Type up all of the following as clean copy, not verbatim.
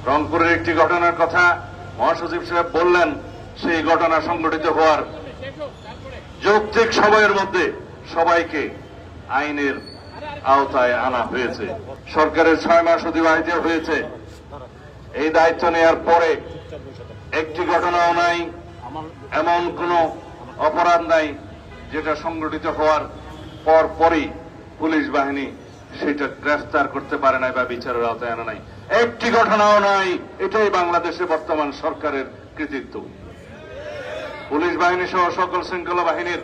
রংপুরের একটি ঘটনার কথা মহাসচিব সাহেব বললেন, সেই ঘটনা সংঘটিত হওয়ার যৌক্তিক সময়ের মধ্যে সবাইকে আইনের আওতায় আনা হয়েছে। সরকারের 6 মাস অতিবাহিত হয়েছে। এই দায়িত্ব নেওয়ার পরে একটি ঘটনাও নাই, এমন কোন অপরাধ নাই যেটা সংঘটিত হওয়ার পরই পুলিশ বাহিনী সেটা গ্রেফতার করতে পারে নাই বা বিচারের আওতায় আনা নাই। একটি ঘটনাও নাই। এটাই বাংলাদেশে বর্তমান সরকারের কৃতিত্ব। পুলিশ বাহিনী সহ সকল শৃঙ্খলা বাহিনীর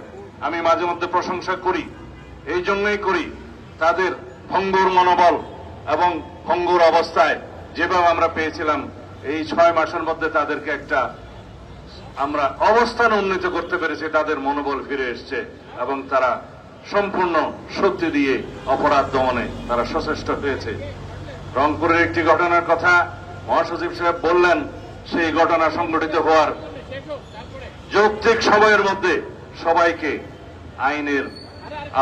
আমি মাঝে মধ্যে প্রশংসা করি। এই জন্যই করি, তাদের ভঙ্গুর মনোবল এবং ভঙ্গুর অবস্থায় যেভাবে আমরা পেয়েছিলাম, এই 6 মাসের মধ্যে তাদেরকে একটা আমরা অবস্থান উন্নীত করতে পেরেছি। তাদের মনোবল ফিরে এসছে এবং তারা সম্পূর্ণ শক্তি দিয়ে অপরাধ দমনে তারা সচেষ্ট হয়েছে। রংপুরের একটি ঘটনার কথা মহাসচিব সাহেব বললেন, সেই ঘটনা সংঘটিত হওয়ার যৌক্তিক সময়ের মধ্যে সবাইকে আইনের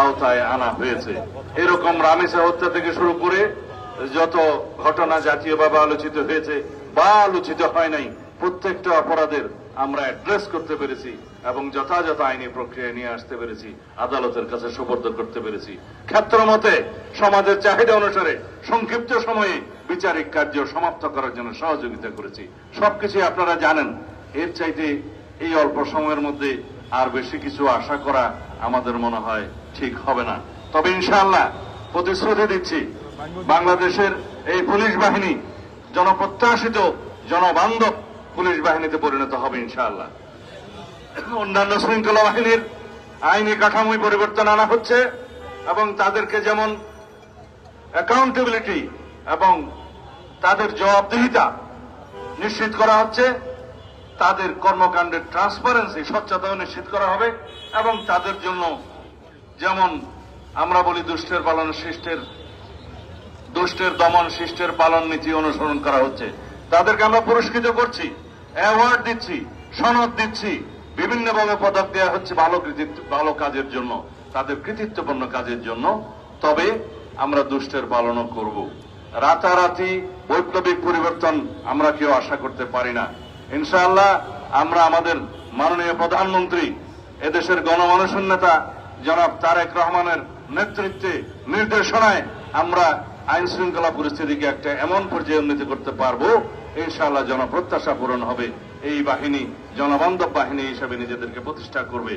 আওতায় আনা হয়েছে। এরকম রামিসা হত্যা থেকে শুরু করে যত ঘটনা জাতীয়ভাবে আলোচিত হয়েছে বা আলোচিত হয় নাই, প্রত্যেকটা অপরাধের আমরা অ্যাড্রেস করতে পেরেছি এবং যথাযথ আইনি প্রক্রিয়ায় নিয়ে আসতে পেরেছি, আদালতের কাছে সুপর্দ করতে পেরেছি। ক্ষেত্রমতে সমাজের চাহিদা অনুসারে সংক্ষিপ্ত সময়ে বিচারিক কার্য সমাপ্ত করার জন্য সহযোগিতা করেছি। সবকিছু আপনারা জানেন। এর চাইতে এই অল্প সময়ের মধ্যে আর বেশি কিছু আশা করা আমাদের মনে হয় ঠিক হবে না। তবে ইনশাআল্লাহ প্রতিশ্রুতি দিচ্ছি, বাংলাদেশের এই পুলিশ বাহিনী জনপ্রত্যাশিত জনবান্ধব পুলিশ বাহিনীতে পরিণত হবে ইনশাআল্লাহ। অন্যান্য শৃঙ্খলা বাহিনীর আইনি কাঠামোয় পরিবর্তন আনা হচ্ছে এবং তাদেরকে যেমন অ্যাকাউন্টেবিলিটি এবং তাদের জবাবদিহিতা নিশ্চিত করা হচ্ছে, তাদের কর্মকাণ্ডের ট্রান্সপারেন্সি স্বচ্ছতাও নিশ্চিত করা হবে এবং তাদের জন্য যেমন আমরা বলি দুষ্টের দমন শিষ্টের পালন নীতি অনুসরণ করা হচ্ছে, তাদেরকে আমরা পুরস্কৃত করছি, অ্যাওয়ার্ড দিচ্ছি, সনদ দিচ্ছি, বিভিন্নভাবে পদক দেওয়া হচ্ছে ভালো কাজের জন্য, তাদের কৃতিত্বপূর্ণ কাজের জন্য। তবে আমরা দুষ্টের পালনও করব। রাতারাতি বৈপ্লবিক পরিবর্তন আমরা কেউ আশা করতে পারি না। ইনশাআল্লাহ আমরা আমাদের মাননীয় প্রধানমন্ত্রী, এদেশের গণমানুষের নেতা জনাব তারেক রহমানের নেতৃত্বে নির্দেশনায় আমরা আইন শৃঙ্খলা পরিস্থিতিকে একটা এমন পর্যায়ে উন্নতি করতে পারবো, ইনশাআল্লাহ জনপ্রত্যাশা পূরণ হবে। এই বাহিনী জনবান্ধব বাহিনী হিসেবে নিজেদেরকে প্রতিষ্ঠা করবে।